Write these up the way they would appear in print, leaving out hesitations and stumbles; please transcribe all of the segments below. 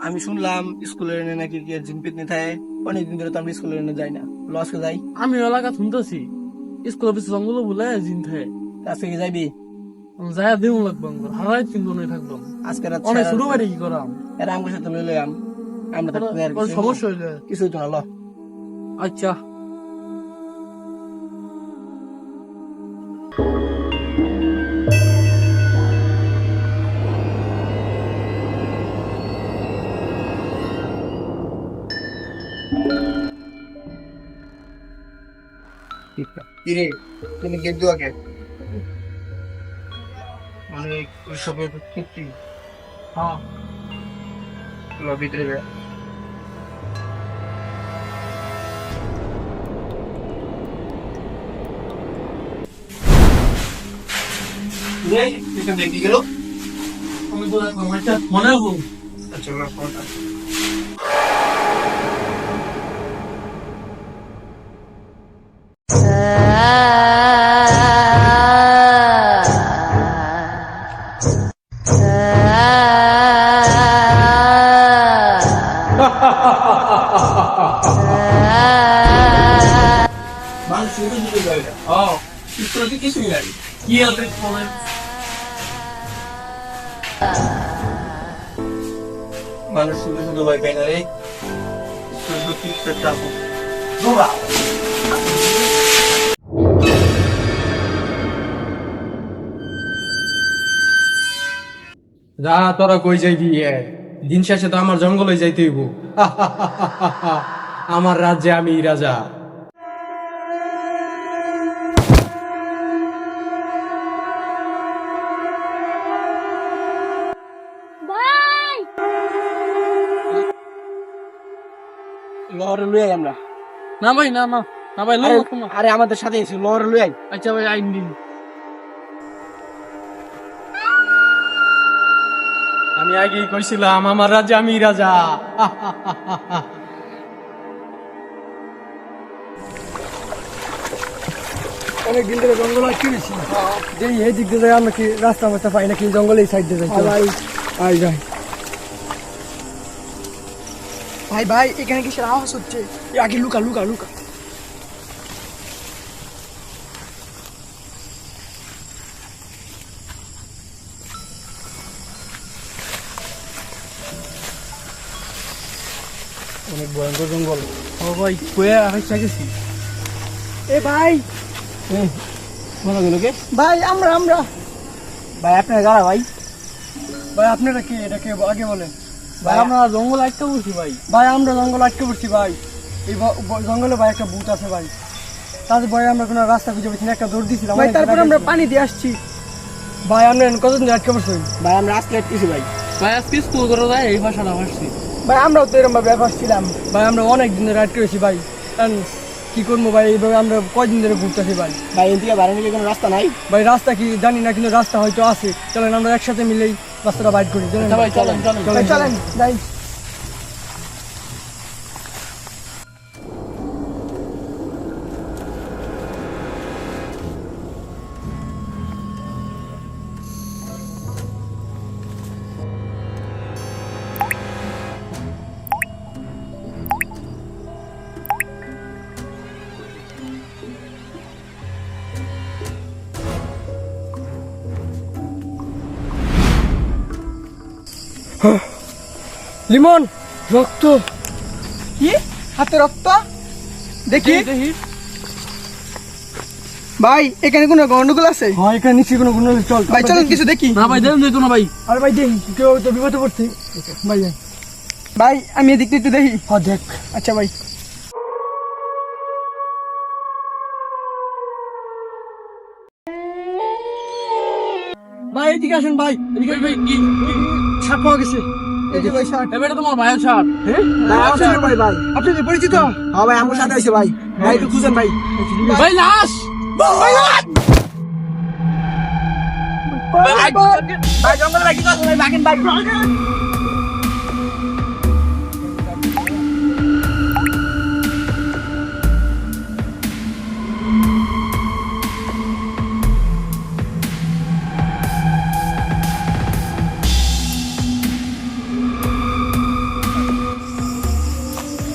আমি শুনলাম স্কুলের এনে নাকি কি জিম পিকনিক থাকে, অনেকদিন ধরে তো আমি স্কুলের এনে যাই না, লসকে যাই। আমি এলাকা শুনতেছি স্কুল অফিস জঙ্গল বলে জিন থাকে। আজকে কি যাইবি? যাই দেউ লাগবো হারাই 3 জনে থাকবো। আজকে রাত অনেক শুরু বাড়ি কি করাম, এরা আমার সাথে লইলে আমরা থাকতে আর কোনো সমস্যা হইলে কিছু হইতো না। ল আচ্ছা। কিরে তুমি গেট দেওয়া কে? মানে সবের ক্ষেত্রে হ্যাঁ ভিতরে দেখি গেল। মনে হবো। আচ্ছা মানুষ শুধু শুধু যাবে না। চিত্রটি কিছুই নাই। কি আছে ফোনে? মানুষ শুধু শুধু ভয় পায় না রে, শুধু চিত্র চাপো দৌড়া। যা তোরা কই যাইবি? দিন শেষে তো আমার জঙ্গলে যাইতে হইব। আমার রাজ্যে আমি রাজা। ভাই লহরে লুই আমরা। না ভাই না না না ভাই লোক না। আরে আমাদের সাথে এসে লহরে লুই। আচ্ছা ভাই আইন দিন। আমি আগেই কইছিলাম আমার রাজ্যে আমি রাজা। অনেকদিন ধরে জঙ্গল আটকে গেছি, যে এই দিক দিয়ে যাই আমরা কি রাস্তা মাস্তা পাই নাকি জঙ্গলে এই সাইড দিয়ে যাই। ভাই যাই ভাই ভাই এখানে কিসের আওয়াজ হচ্ছে? আগে লুকা লুকা লুকা। অনেক ভয়ঙ্কর জঙ্গল। ও ভাই কয়ে আইসা গেছি। এ ভাই বলা গেল কে? ভাই আমরা আমরা ভাই আপনারা গাড়া ভাই। ভাই আপনারা কে? এটা কে আগে বলেন। ভাই আমরা জঙ্গল আটকে বসি ভাই। ভাই আমরা জঙ্গল আটকে পড়ছি ভাই। এই জঙ্গলে ভাই একটা ভূত আছে ভাই, তাদের ভয়ে আমরা কোনো রাস্তা খুঁজে পাচ্ছি না, একটা দৌড় দিয়েছিলাম ভাই, তারপর আমরা পানি দিয়ে আসছি। ভাই আমরা কতদিন আটকে পড়ছি? ভাই আমরা আজকে আটকেছি ভাই। ভাই আজকে স্কুল করে যায় এই ভাষাটা ভাসছি। ভাই আমরাও তো এরকম ভাবে আসছিলাম ভাই, আমরা অনেক দিন ধরে আটকে গেছি ভাই। কারণ কি করবো ভাই, এইভাবে আমরা কয়দিন ধরে ঘুরতেছি ভাই। ভাই এদিকে বাইরে নিয়ে কোনো রাস্তা নাই ভাই? রাস্তা কি জানি না, কিন্তু রাস্তা হয়তো আছে। চলেন আমরা একসাথে মিলেই রাস্তাটা বাইর করি। ভাই চলেন চলেন চলেন চলেন যাই। লিমন, রক্ত। কি হাতে রক্ত? দেখি দেখি। ভাই এখানে কোনো গন্ডগোল আছে? হ্যাঁ এখানে নিশ্চয়ই কোনো গন্ডগোল। চল ভাই চলেন কিছু দেখি। না ভাই দেন যেত না ভাই। আরে ভাই দেখি কেউ তো বিপদে পড়ছে ভাই। ভাই আমি এদিক দিয়ে একটু দেখি। হ্যাঁ দেখ। আচ্ছা ভাই। ভাই এদিকে আসেন ভাই। ভাই ভাই কি সাপ পাওয়া গেছে। এই যে ভাই সাপ। এবারে তোমার ভাইয়ের সাপ। হ্যাঁ ভাই ভাই আপনি যে পরিচিত? হ্যাঁ ভাই আমার সাথে হয়েছে ভাই। ভাই একটু খুঁজেন ভাই। ভাই লাশ। ভাই ভাই জঙ্গলে ভাই কি করছেন ভাই? বাগেন ভাই।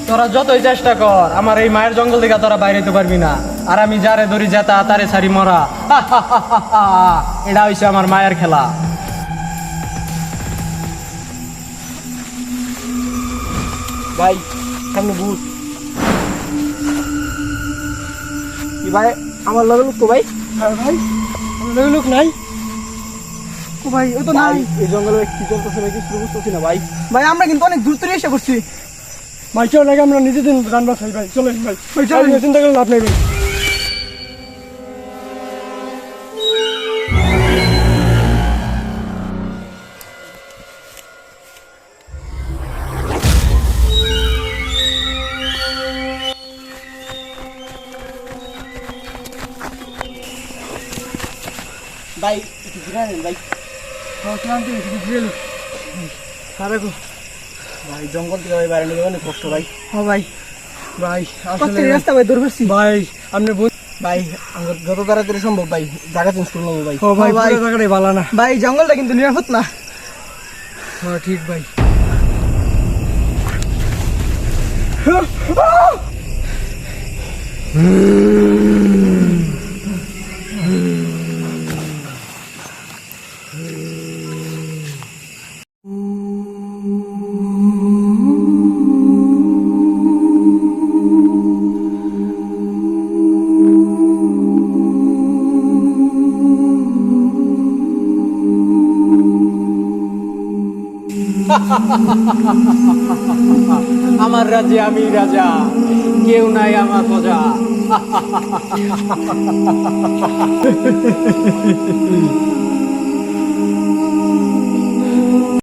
তোরা যতই চেষ্টা কর আমার এই মায়ের জঙ্গল থেকে তোরা বাইরে হতে পারবি না। আর আমি যারে ধরি জেতা তারে ছাড়ি মরা। এটা হইছে আমার মায়ের খেলা। ভাই সামনে ভূত। কি ভাই আমার লগে লোক তো ভাই? হ্যাঁ ভাই আমার লগে লোক নাই। ও ভাই ও তো নাই। এই জঙ্গলে কি চলতেছে ভাই কিছু বুঝতেছি না ভাই। ভাই আমরা কিন্তু অনেক দূর থেকে এসে করছি। ভাই চল লাগে আমরা নিজেদের গান বাসাই ভাই চলেন ভাই। ভাই চল চিন্তা করে লাভ নেই ভাই। ভাই একটু ঘুরে নেন ভাই। ক্লান্তি হয়েছে একটু ঘুরে সারাকু ভাই জঙ্গল থেকে ভাই বাইরে নিয়ে অনেক কষ্ট ভাই। হ্যাঁ ভাই ভাই আসলে রাস্তা ভাই দূর করছি ভাই আপনি ভাই আমার যত তাড়াতাড়ি সম্ভব ভাই জায়গা চেঞ্জ করে নেবো ভাই। ও ভাই পুরো জায়গাটাই ভালো না ভাই জঙ্গলটা কিন্তু নিরাপদ না। হ্যাঁ ঠিক ভাই। আমার রাজ্যে আমি রাজা, কেউ নাই আমার প্রজা।